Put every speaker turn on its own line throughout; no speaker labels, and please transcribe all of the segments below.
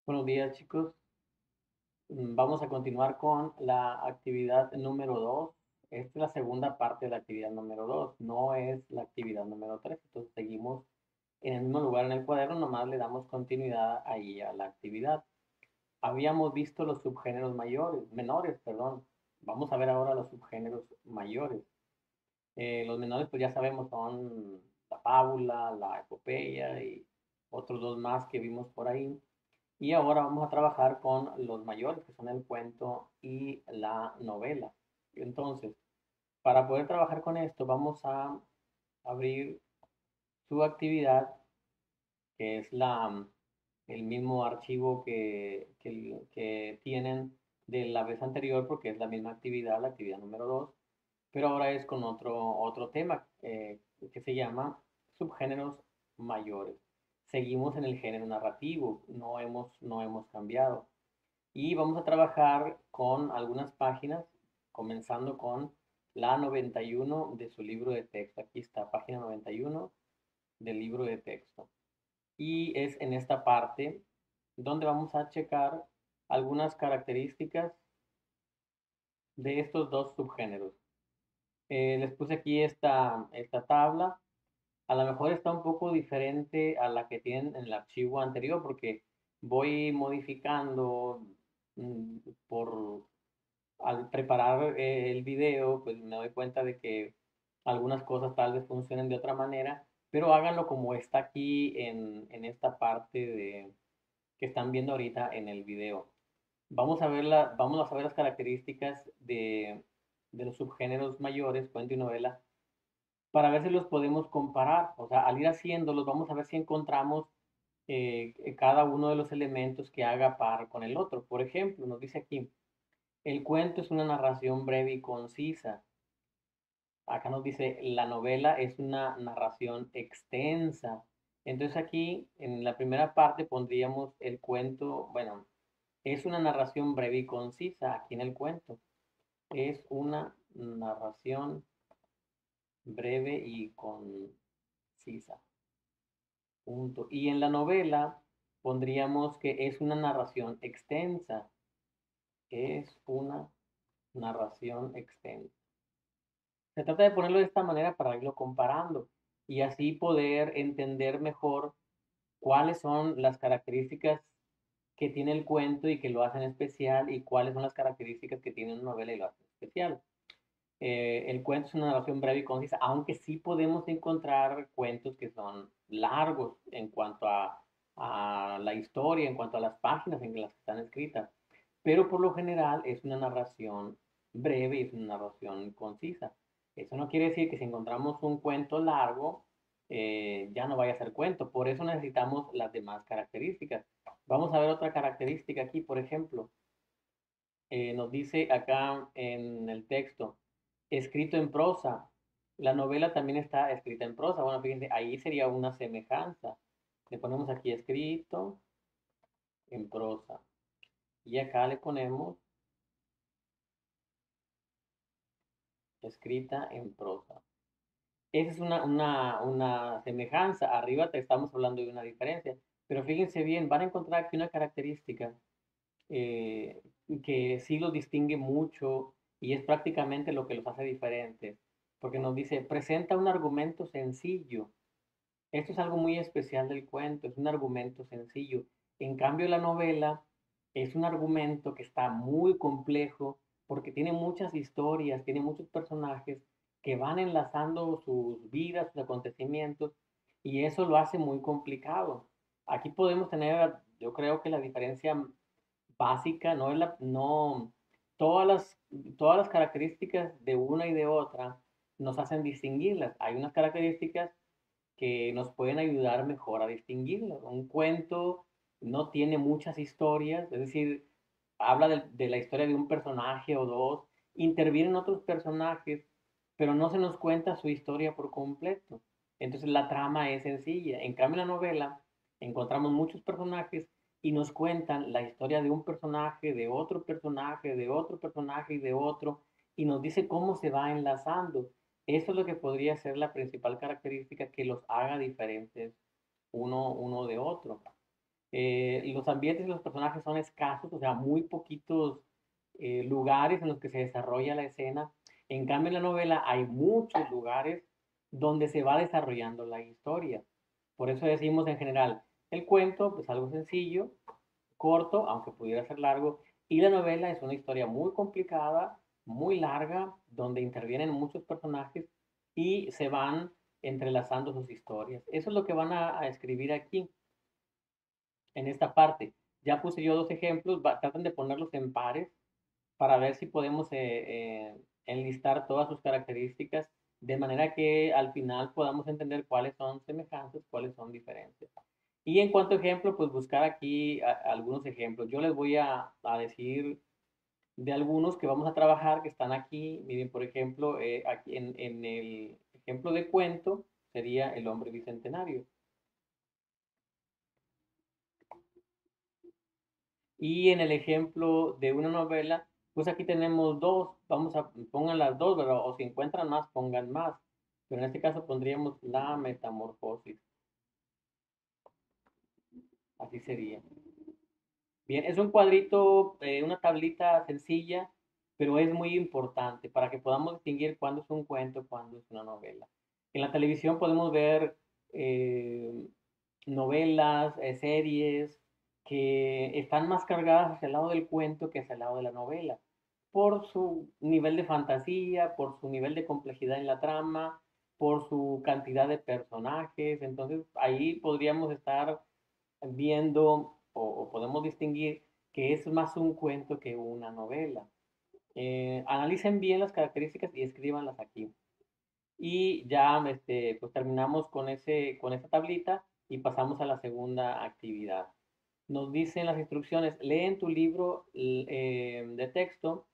Buenos días, chicos. Vamos a continuar con la actividad número 2. Esta es la segunda parte de la actividad número 2. No es la actividad número 3. Entonces seguimos en el mismo lugar en el cuaderno, nomás le damos continuidad ahí a la actividad. Habíamos visto los subgéneros menores, perdón. Vamos a ver ahora los subgéneros mayores. Los menores, pues ya sabemos, son la fábula, la epopeya y otros dos más que vimos por ahí. Y ahora vamos a trabajar con los mayores, que son el cuento y la novela. Entonces, para poder trabajar con esto, vamos a abrir su actividad, que es el mismo archivo que tienen de la vez anterior, porque es la misma actividad, la actividad número 2, pero ahora es con otro tema que se llama subgéneros mayores. Seguimos en el género narrativo, no hemos cambiado. Y vamos a trabajar con algunas páginas, comenzando con la 91 de su libro de texto. Aquí está, página 91 del libro de texto. Y es en esta parte donde vamos a checar algunas características de estos dos subgéneros. Les puse aquí esta tabla. A lo mejor está un poco diferente a la que tienen en el archivo anterior porque voy modificando mm, por al preparar el video, pues me doy cuenta de que algunas cosas tal vez funcionen de otra manera, pero háganlo como está aquí en esta parte que están viendo ahorita en el video. Vamos a ver las características de los subgéneros mayores, cuento y novela, para ver si los podemos comparar. O sea, al ir haciéndolos, vamos a ver si encontramos cada uno de los elementos que haga par con el otro. Por ejemplo, nos dice aquí, el cuento es una narración breve y concisa. Acá nos dice, la novela es una narración extensa. Entonces aquí, en la primera parte, pondríamos el cuento, bueno, es una narración breve y concisa, aquí en el cuento. Es una narración breve y concisa. Punto. Y en la novela pondríamos que es una narración extensa. Es una narración extensa. Se trata de ponerlo de esta manera para irlo comparando y así poder entender mejor cuáles son las características que tiene el cuento y que lo hacen especial y cuáles son las características que tiene una novela y lo hacen especial. El cuento es una narración breve y concisa, aunque sí podemos encontrar cuentos que son largos en cuanto a la historia, en cuanto a las páginas en las que están escritas, pero por lo general es una narración breve y es una narración concisa. Eso no quiere decir que si encontramos un cuento largo, ya no vaya a ser cuento, por eso necesitamos las demás características. Vamos a ver otra característica aquí, por ejemplo, nos dice acá en el texto, escrito en prosa. La novela también está escrita en prosa. Bueno, fíjense, ahí sería una semejanza. Le ponemos aquí escrito en prosa. Y acá le ponemos escrita en prosa. Esa es una semejanza. Arriba te estamos hablando de una diferencia. Pero fíjense bien, van a encontrar aquí una característica eh, que sí los distingue mucho y es prácticamente lo que los hace diferentes, porque nos dice, presenta un argumento sencillo. Esto es algo muy especial del cuento, es un argumento sencillo. En cambio, la novela es un argumento que está muy complejo porque tiene muchas historias, tiene muchos personajes que van enlazando sus vidas, sus acontecimientos, y eso lo hace muy complicado. Aquí podemos tener, yo creo que la diferencia básica, no, todas las, todas las características de una y de otra nos hacen distinguirlas. Hay unas características que nos pueden ayudar mejor a distinguirlas. Un cuento no tiene muchas historias, es decir, habla de la historia de un personaje o dos, intervienen otros personajes, pero no se nos cuenta su historia por completo. Entonces la trama es sencilla. En cambio, en la novela encontramos muchos personajes y nos cuentan la historia de un personaje, de otro personaje, de otro personaje y de otro, y nos dice cómo se va enlazando. Eso es lo que podría ser la principal característica que los haga diferentes uno de otro. Los ambientes y los personajes son escasos, o sea, muy poquitos lugares en los que se desarrolla la escena. En cambio, en la novela hay muchos lugares donde se va desarrollando la historia. Por eso decimos en general, el cuento, pues algo sencillo, corto, aunque pudiera ser largo, y la novela es una historia muy complicada, muy larga, donde intervienen muchos personajes y se van entrelazando sus historias. Eso es lo que van a escribir aquí, en esta parte. Ya puse yo dos ejemplos, traten de ponerlos en pares para ver si podemos enlistar todas sus características de manera que al final podamos entender cuáles son semejanzas, cuáles son diferentes. Y en cuanto a ejemplo, pues buscar aquí algunos ejemplos. Yo les voy a decir de algunos que vamos a trabajar que están aquí. Miren, por ejemplo, aquí en el ejemplo de cuento sería El hombre bicentenario. Y en el ejemplo de una novela, pues aquí tenemos dos. Pongan las dos, ¿verdad? O si encuentran más, pongan más. Pero en este caso pondríamos La Metamorfosis. Así sería. Bien, es un cuadrito, una tablita sencilla, pero es muy importante para que podamos distinguir cuándo es un cuento, cuándo es una novela. En la televisión podemos ver eh, novelas, series que están más cargadas hacia el lado del cuento que hacia el lado de la novela, por su nivel de fantasía, por su nivel de complejidad en la trama, por su cantidad de personajes. Entonces ahí podríamos estar viendo o podemos distinguir que es más un cuento que una novela. Analicen bien las características y escríbanlas aquí. Y ya pues terminamos con esa tablita y pasamos a la segunda actividad. Nos dicen las instrucciones, lee en tu libro de texto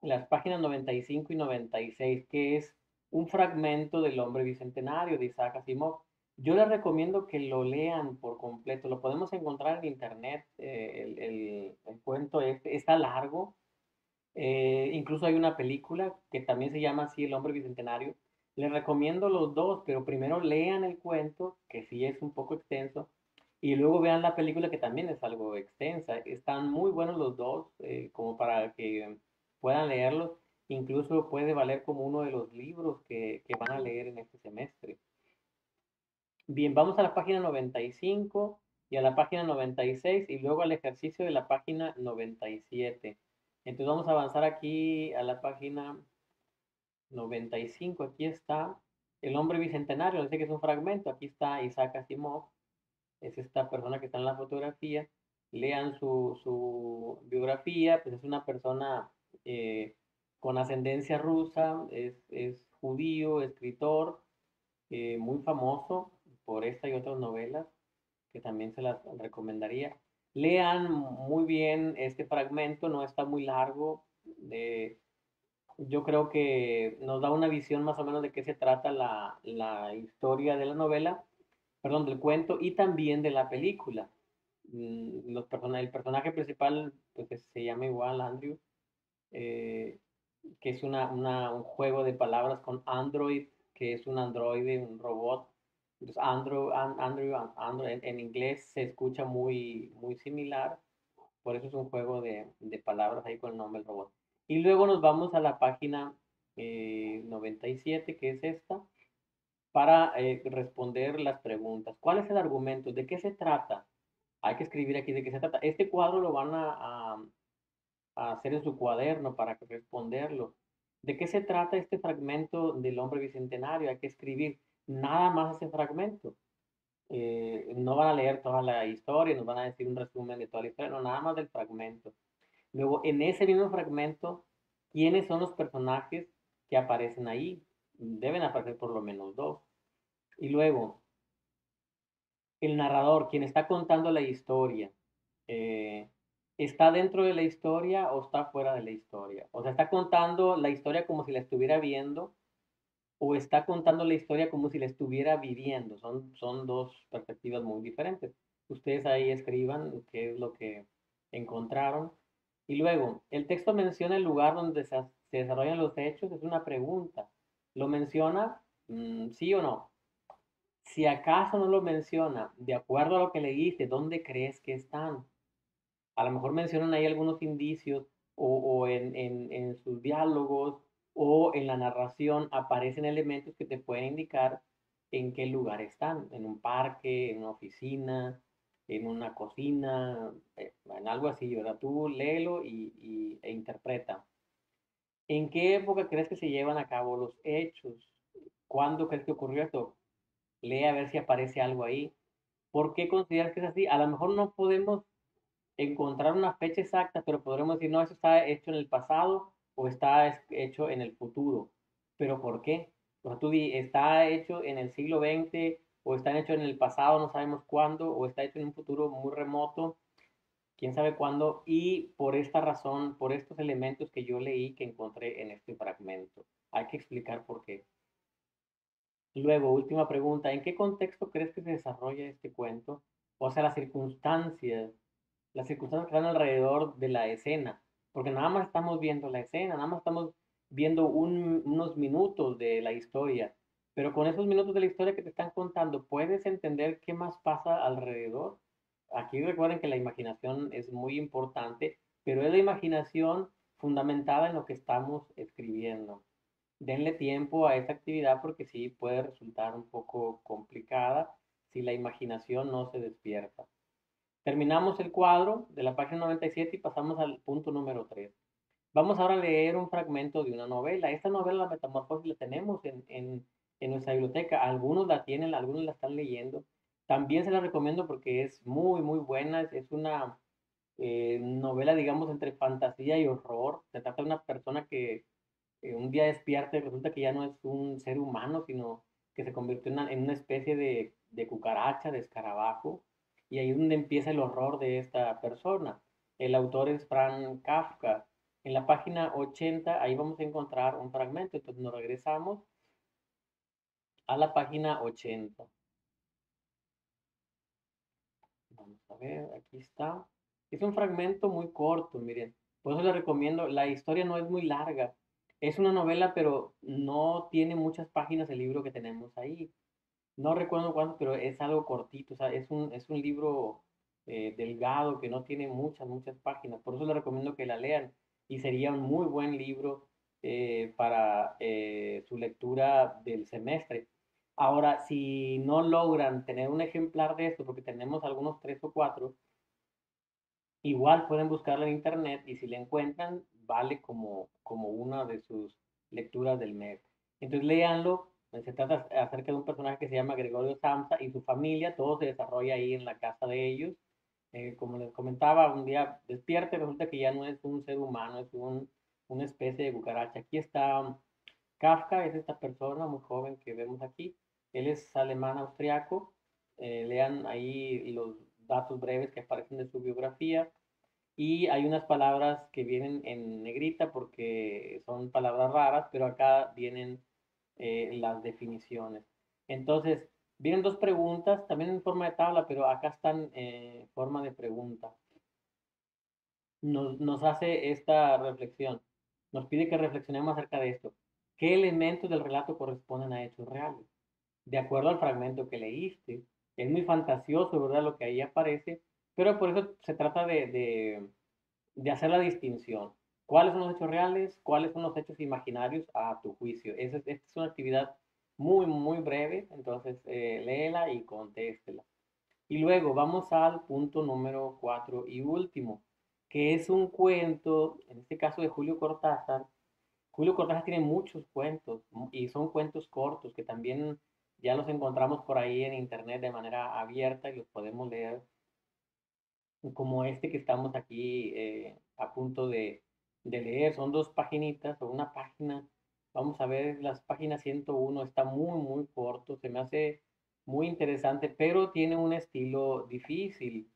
las páginas 95 y 96, que es un fragmento del Hombre Bicentenario de Isaac Asimov. Yo les recomiendo que lo lean por completo. Lo podemos encontrar en internet. El cuento está largo. Incluso hay una película que también se llama así El Hombre Bicentenario. Les recomiendo los dos, pero primero lean el cuento, que sí es un poco extenso, y luego vean la película, que también es algo extensa. Están muy buenos los dos, como para que puedan leerlos. Incluso puede valer como uno de los libros que van a leer en este semestre. Bien, vamos a la página 95 y a la página 96 y luego al ejercicio de la página 97. Entonces vamos a avanzar aquí a la página 95. Aquí está El hombre bicentenario, dice que es un fragmento. Aquí está Isaac Asimov, es esta persona que está en la fotografía. Lean su biografía, pues es una persona con ascendencia rusa, es judío, escritor, muy famoso por esta y otras novelas, que también se las recomendaría. Lean muy bien este fragmento, no está muy largo. Yo creo que nos da una visión más o menos de qué se trata la historia de la novela, perdón, del cuento y también de la película. El personaje principal pues, se llama igual Andrew, eh, que es un juego de palabras con Android, que es un androide, un robot. Entonces, Andrew en inglés se escucha muy, muy similar, por eso es un juego de palabras ahí con el nombre del robot. Y luego nos vamos a la página 97, que es esta, para responder las preguntas. ¿Cuál es el argumento? ¿De qué se trata? Hay que escribir aquí de qué se trata. Este cuadro lo van a hacer en su cuaderno para responderlo. ¿De qué se trata este fragmento del hombre bicentenario? Hay que escribir nada más ese fragmento. No van a leer toda la historia, nos van a decir un resumen de toda la historia, no, nada más del fragmento. Luego, en ese mismo fragmento, ¿quiénes son los personajes que aparecen ahí? Deben aparecer por lo menos dos. Y luego, el narrador, quien está contando la historia, eh, ¿está dentro de la historia o está fuera de la historia? O sea, ¿está contando la historia como si la estuviera viendo o está contando la historia como si la estuviera viviendo? Son dos perspectivas muy diferentes. Ustedes ahí escriban qué es lo que encontraron. Y luego, el texto menciona el lugar donde se desarrollan los hechos, es una pregunta. ¿Lo menciona? ¿Sí o no? Si acaso no lo menciona, de acuerdo a lo que leíste, ¿dónde crees que están? A lo mejor mencionan ahí algunos indicios o en sus diálogos o en la narración aparecen elementos que te pueden indicar en qué lugar están, en un parque, en una oficina, en una cocina, en algo así, ¿verdad? Tú léelo e interpreta. ¿En qué época crees que se llevan a cabo los hechos? ¿Cuándo crees que ocurrió esto? Lee a ver si aparece algo ahí. ¿Por qué consideras que es así? A lo mejor no podemos encontrar una fecha exacta, pero podremos decir, no, eso está hecho en el pasado o está hecho en el futuro. ¿Pero por qué? Porque tú está hecho en el siglo XX o está hecho en el pasado, no sabemos cuándo, o está hecho en un futuro muy remoto, quién sabe cuándo, y por esta razón, por estos elementos que yo leí que encontré en este fragmento. Hay que explicar por qué. Luego, última pregunta, ¿en qué contexto crees que se desarrolla este cuento? O sea, las circunstancias que están alrededor de la escena, porque nada más estamos viendo la escena, nada más estamos viendo unos minutos de la historia, pero con esos minutos de la historia que te están contando, puedes entender qué más pasa alrededor. Aquí recuerden que la imaginación es muy importante, pero es la imaginación fundamentada en lo que estamos escribiendo. Denle tiempo a esta actividad porque sí puede resultar un poco complicada si la imaginación no se despierta. Terminamos el cuadro de la página 97 y pasamos al punto número 3. Vamos ahora a leer un fragmento de una novela. Esta novela, La Metamorfosis, la tenemos en nuestra biblioteca. Algunos la tienen, algunos la están leyendo. También se la recomiendo porque es muy, muy buena. Es una novela, digamos, entre fantasía y horror. Se trata de una persona que un día despierta y resulta que ya no es un ser humano, sino que se convirtió en una especie de cucaracha, de escarabajo, y ahí es donde empieza el horror de esta persona. El autor es Frank Kafka. En la página 80, ahí vamos a encontrar un fragmento, entonces nos regresamos a la página 80. Vamos a ver, aquí está. Es un fragmento muy corto, miren. Por eso les recomiendo, la historia no es muy larga. Es una novela, pero no tiene muchas páginas el libro que tenemos ahí. No recuerdo cuánto, pero es algo cortito. O sea, es un libro delgado que no tiene muchas páginas. Por eso les recomiendo que la lean. Y sería un muy buen libro para su lectura del semestre. Ahora, si no logran tener un ejemplar de esto, porque tenemos algunos tres o cuatro, igual pueden buscarla en internet y si la encuentran, vale como una de sus lecturas del mes. Entonces, léanlo. Se trata acerca de un personaje que se llama Gregorio Samsa y su familia. Todo se desarrolla ahí en la casa de ellos. Como les comentaba, un día despierta y resulta que ya no es un ser humano, es una especie de cucaracha. Aquí está Kafka, es esta persona muy joven que vemos aquí. Él es alemán austriaco. Lean ahí los datos breves que aparecen de su biografía. Y hay unas palabras que vienen en negrita porque son palabras raras, pero acá vienen las definiciones. Entonces, vienen dos preguntas, también en forma de tabla, pero acá están en forma de pregunta. Nos hace esta reflexión, nos pide que reflexionemos acerca de esto. ¿Qué elementos del relato corresponden a hechos reales? De acuerdo al fragmento que leíste, es muy fantasioso, ¿verdad? Lo que ahí aparece, pero por eso se trata de hacer la distinción. ¿Cuáles son los hechos reales? ¿Cuáles son los hechos imaginarios a tu juicio? Esta es una actividad muy, muy breve, entonces léela y contéstela. Y luego vamos al punto número 4 y último, que es un cuento, en este caso de Julio Cortázar. Julio Cortázar tiene muchos cuentos y son cuentos cortos que también ya los encontramos por ahí en internet de manera abierta y los podemos leer como este que estamos aquí a punto de leer. Son dos paginitas o una página. Vamos a ver, las páginas 101 está muy, muy corto. Se me hace muy interesante, pero tiene un estilo difícil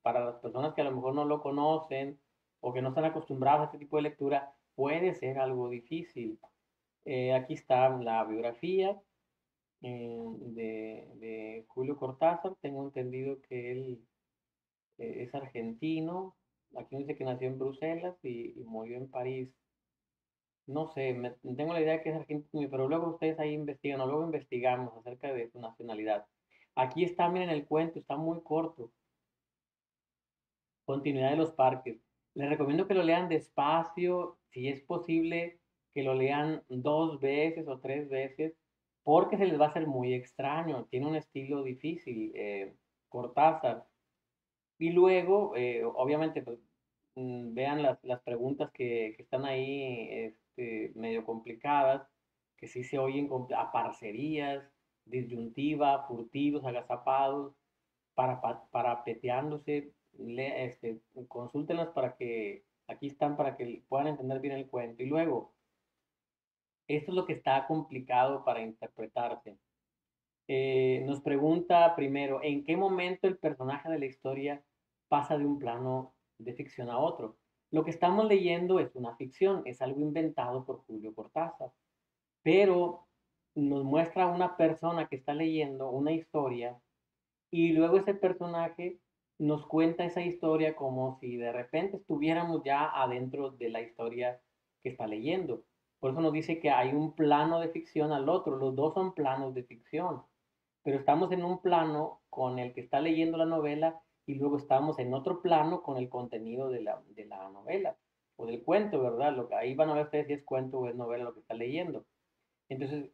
para las personas que a lo mejor no lo conocen o que no están acostumbrados a este tipo de lectura. Puede ser algo difícil. Aquí está la biografía de Julio Cortázar. Tengo entendido que él es argentino. Aquí dice que nació en Bruselas y murió en París. no sé, tengo la idea que es argentino, pero luego ustedes ahí investigan, o luego investigamos acerca de su nacionalidad. Aquí está, miren el cuento, está muy corto. Continuidad de los parques. Les recomiendo que lo lean despacio, si es posible, que lo lean 2 veces o 3 veces, porque se les va a hacer muy extraño. Tiene un estilo difícil, Cortázar. Y luego, obviamente, pues, vean las preguntas que están ahí medio complicadas, que sí se oyen a parcerías, disyuntiva, furtivos, agazapados, parapeteándose. Consúltenlas para que, aquí están para que puedan entender bien el cuento. Y luego, esto es lo que está complicado para interpretarse. Nos pregunta primero, ¿en qué momento el personaje de la historia pasa de un plano de ficción a otro? Lo que estamos leyendo es una ficción, es algo inventado por Julio Cortázar, pero nos muestra una persona que está leyendo una historia y luego ese personaje nos cuenta esa historia como si de repente estuviéramos ya adentro de la historia que está leyendo. Por eso nos dice que hay un plano de ficción al otro, los dos son planos de ficción, pero estamos en un plano con el que está leyendo la novela y luego estamos en otro plano con el contenido de la novela o del cuento, ¿verdad? Ahí van a ver ustedes si es cuento o es novela lo que está leyendo. Entonces,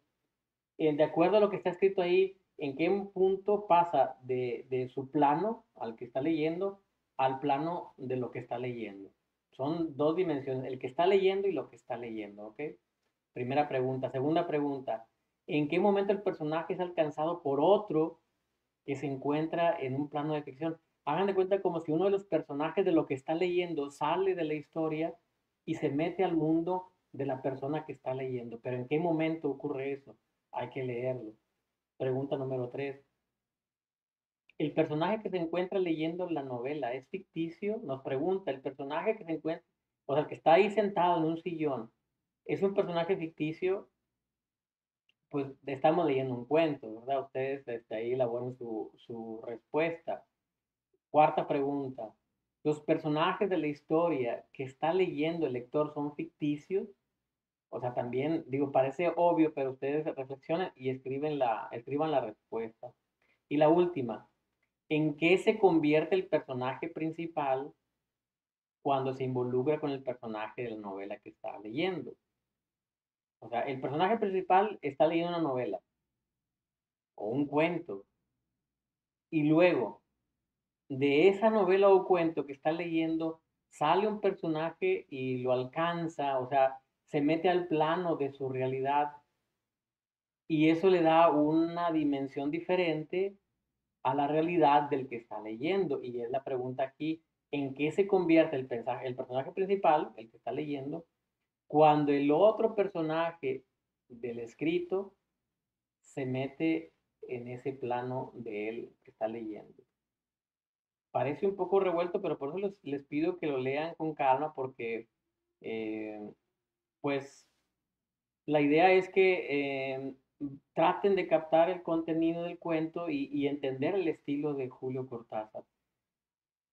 de acuerdo a lo que está escrito ahí, en qué punto pasa de su plano al que está leyendo al plano de lo que está leyendo. Son dos dimensiones, el que está leyendo y lo que está leyendo, ¿ok? Primera pregunta. Segunda pregunta, ¿en qué momento el personaje es alcanzado por otro que se encuentra en un plano de ficción? Hagan de cuenta como si uno de los personajes de lo que está leyendo sale de la historia y se mete al mundo de la persona que está leyendo. Pero ¿en qué momento ocurre eso? Hay que leerlo. Pregunta número 3. ¿El personaje que se encuentra leyendo la novela es ficticio? Nos pregunta, ¿el personaje que se encuentra, o sea, el que está ahí sentado en un sillón, es un personaje ficticio? Pues estamos leyendo un cuento, ¿verdad? Ustedes ahí elaboran su respuesta. Cuarta pregunta. ¿Los personajes de la historia que está leyendo el lector son ficticios? O sea, también, digo, parece obvio, pero ustedes reflexionen y escriban la respuesta. Y la última, ¿en qué se convierte el personaje principal cuando se involucra con el personaje de la novela que está leyendo? O sea, el personaje principal está leyendo una novela o un cuento y luego de esa novela o cuento que está leyendo sale un personaje y lo alcanza, o sea, se mete al plano de su realidad y eso le da una dimensión diferente a la realidad del que está leyendo. Y es la pregunta aquí, ¿en qué se convierte el personaje principal, el que está leyendo, cuando el otro personaje del escrito se mete en ese plano de él que está leyendo? Parece un poco revuelto, pero por eso les pido que lo lean con calma porque, eh, pues, la idea es que traten de captar el contenido del cuento y entender el estilo de Julio Cortázar.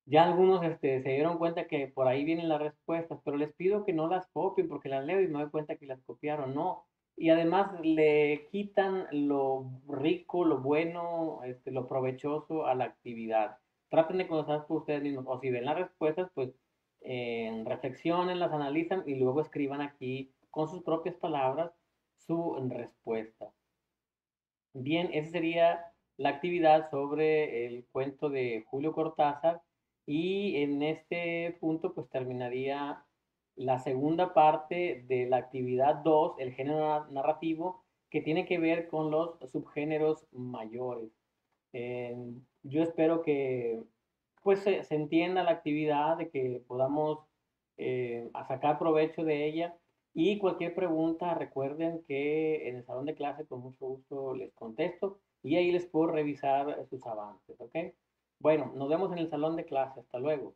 Ya algunos se dieron cuenta que por ahí vienen las respuestas, pero les pido que no las copien porque las leo y me doy cuenta que las copiaron, no. Y además le quitan lo rico, lo bueno, lo provechoso a la actividad. Traten de conocer por ustedes mismos. O si ven las respuestas, pues reflexionen, las analizan y luego escriban aquí con sus propias palabras su respuesta. Bien, esa sería la actividad sobre el cuento de Julio Cortázar y en este punto pues terminaría la segunda parte de la actividad 2, el género narrativo, que tiene que ver con los subgéneros mayores. Eh, yo espero que pues se entienda la actividad, de que podamos a sacar provecho de ella y cualquier pregunta recuerden que en el salón de clase con mucho gusto les contesto y ahí les puedo revisar sus avances, ¿ok? Bueno, nos vemos en el salón de clase. Hasta luego.